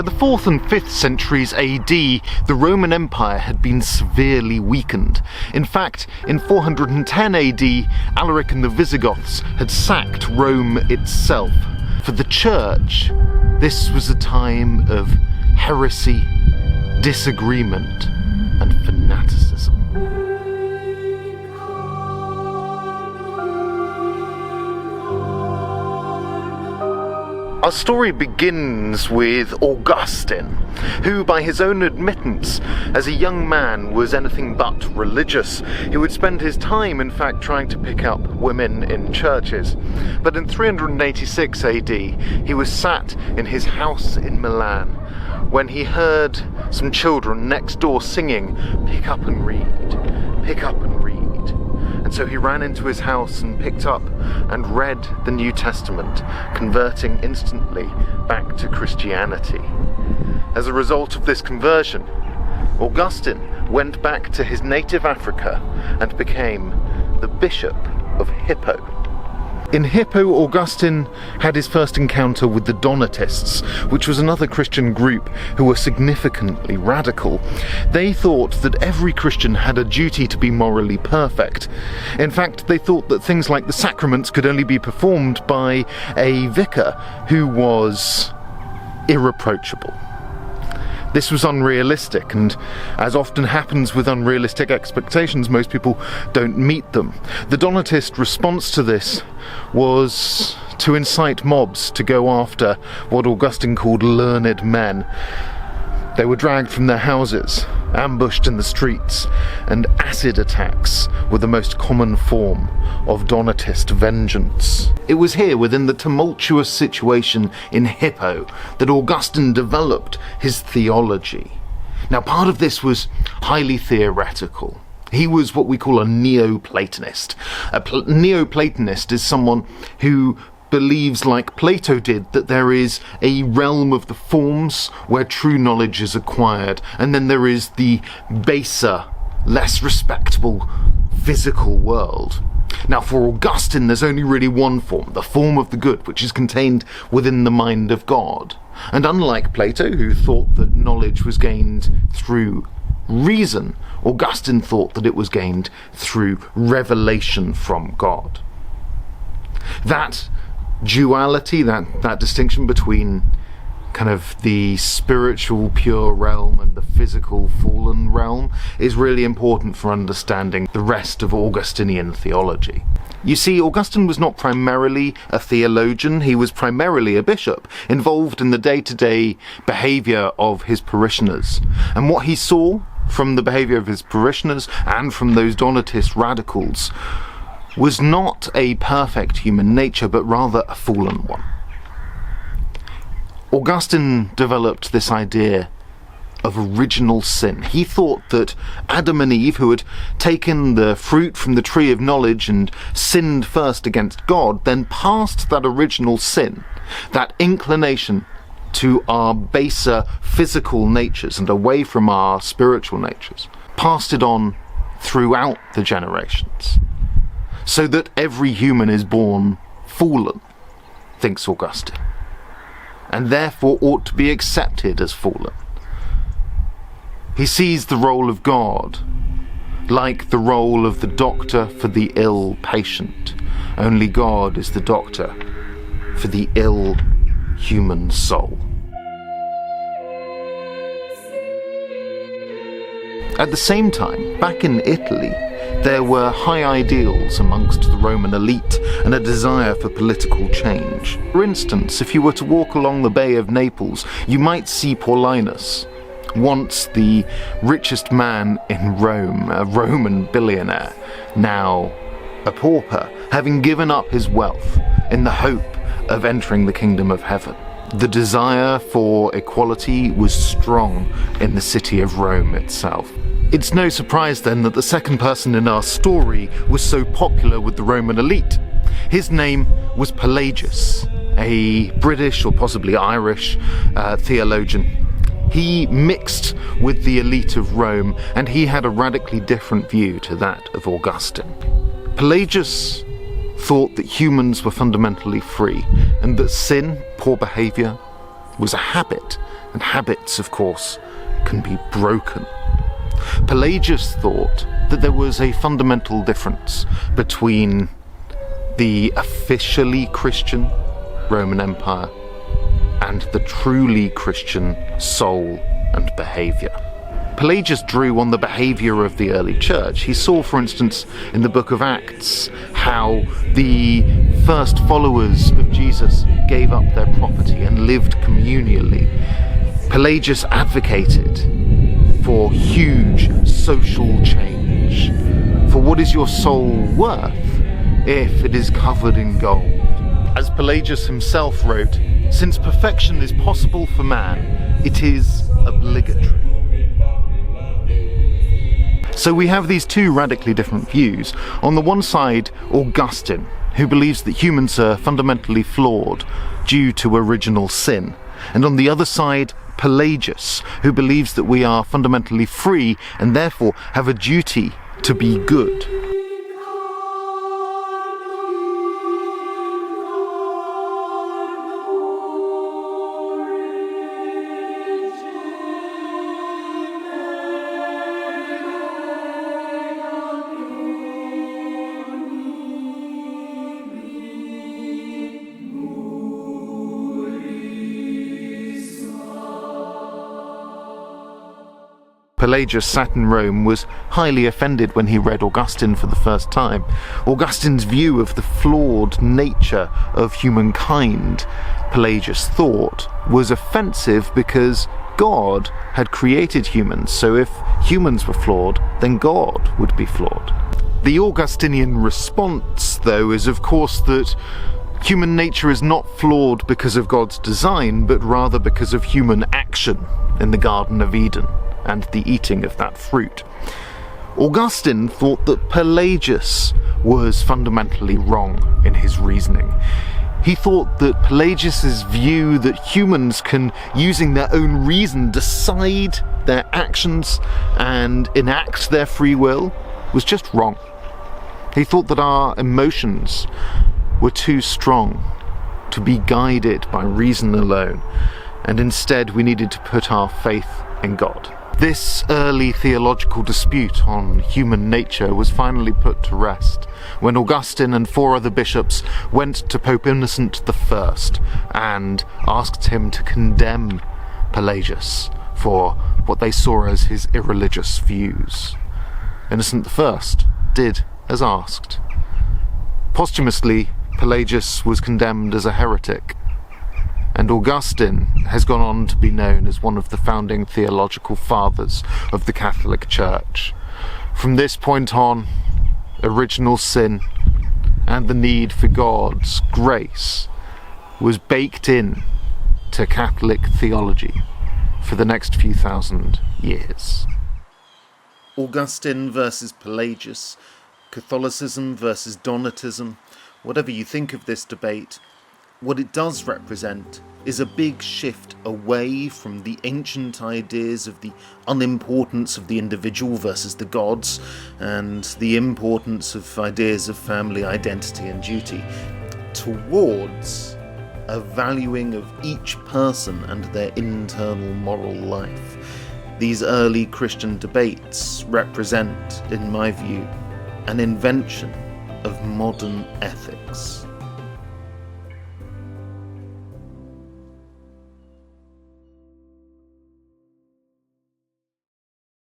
By the 4th and 5th centuries AD, the Roman Empire had been severely weakened. In fact, in 410 AD, Alaric and the Visigoths had sacked Rome itself. For the Church, this was a time of heresy, disagreement, and fanaticism. Our story begins with Augustine, who, by his own admittance, as a young man was anything but religious. He would spend his time, in fact, trying to pick up women in churches. But in 386 AD, he was sat in his house in Milan when he heard some children next door singing, "Pick up and read, pick up and read." And so he ran into his house and picked up and read the New Testament, converting instantly back to Christianity. As a result of this conversion, Augustine went back to his native Africa and became the Bishop of Hippo. In Hippo, Augustine had his first encounter with the Donatists, which was another Christian group who were significantly radical. They thought that every Christian had a duty to be morally perfect. In fact, they thought that things like the sacraments could only be performed by a vicar who was irreproachable. This was unrealistic, and as often happens with unrealistic expectations, most people don't meet them. The Donatist response to this was to incite mobs to go after what Augustine called learned men. They were dragged from their houses, ambushed in the streets, and acid attacks were the most common form of Donatist vengeance. It was here, within the tumultuous situation in Hippo, that Augustine developed his theology. Now, part of this was highly theoretical. He was what we call a Neoplatonist. A Neoplatonist is someone who believes, like Plato did, that there is a realm of the forms where true knowledge is acquired, and then there is the baser, less respectable physical world. Now, for Augustine, there's only really one form, the form of the good, which is contained within the mind of God. And unlike Plato, who thought that knowledge was gained through reason, Augustine thought that it was gained through revelation from God. That duality, that distinction between kind of the spiritual pure realm and the physical fallen realm is really important for understanding the rest of Augustinian theology. You see, Augustine was not primarily a theologian, he was primarily a bishop, involved in the day-to-day behaviour of his parishioners. And what he saw from the behaviour of his parishioners and from those Donatist radicals was not a perfect human nature, but rather a fallen one. Augustine developed this idea of original sin. He thought that Adam and Eve, who had taken the fruit from the tree of knowledge and sinned first against God, then passed that original sin, that inclination to our baser physical natures and away from our spiritual natures, passed it on throughout the generations, so that every human is born fallen, thinks Augustine, and therefore ought to be accepted as fallen. He sees the role of God like the role of the doctor for the ill patient. Only God is the doctor for the ill human soul. At the same time, back in Italy, there were high ideals amongst the Roman elite and a desire for political change. For instance, if you were to walk along the Bay of Naples, you might see Paulinus, once the richest man in Rome, a Roman billionaire, now a pauper, having given up his wealth in the hope of entering the kingdom of heaven. The desire for equality was strong in the city of Rome itself. It's no surprise then that the second person in our story was so popular with the Roman elite. His name was Pelagius, a British or possibly Irish theologian. He mixed with the elite of Rome, and he had a radically different view to that of Augustine. Pelagius thought that humans were fundamentally free, and that sin, poor behaviour, was a habit and habits, of course, can be broken. Pelagius thought that there was a fundamental difference between the officially Christian Roman Empire and the truly Christian soul and behaviour. Pelagius drew on the behaviour of the early church. He saw, for instance, in the book of Acts, how the first followers of Jesus gave up their property and lived communally. Pelagius advocated for huge social change. For what is your soul worth if it is covered in gold? As Pelagius himself wrote, since perfection is possible for man, it is obligatory. So we have these two radically different views. On the one side, Augustine, who believes that humans are fundamentally flawed due to original sin. And on the other side, Pelagius, who believes that we are fundamentally free and therefore have a duty to be good. Pelagius sat in Rome, was highly offended when he read Augustine for the first time. Augustine's view of the flawed nature of humankind, Pelagius thought, was offensive because God had created humans, so if humans were flawed, then God would be flawed. The Augustinian response, though, is of course that human nature is not flawed because of God's design, but rather because of human action in the Garden of Eden and the eating of that fruit. Augustine thought that Pelagius was fundamentally wrong in his reasoning. He thought that Pelagius's view that humans can, using their own reason, decide their actions and enact their free will was just wrong. He thought that our emotions were too strong to be guided by reason alone, and instead we needed to put our faith in God. This early theological dispute on human nature was finally put to rest when Augustine and 4 other bishops went to Pope Innocent I and asked him to condemn Pelagius for what they saw as his irreligious views. Innocent I did as asked. Posthumously, Pelagius was condemned as a heretic, and Augustine has gone on to be known as one of the founding theological fathers of the Catholic Church. From this point on, original sin and the need for God's grace was baked in to Catholic theology for the next few thousand years. Augustine versus Pelagius, Catholicism versus Donatism, whatever you think of this debate, what it does represent is a big shift away from the ancient ideas of the unimportance of the individual versus the gods, and the importance of ideas of family identity and duty, towards a valuing of each person and their internal moral life. These early Christian debates represent, in my view, an invention of modern ethics.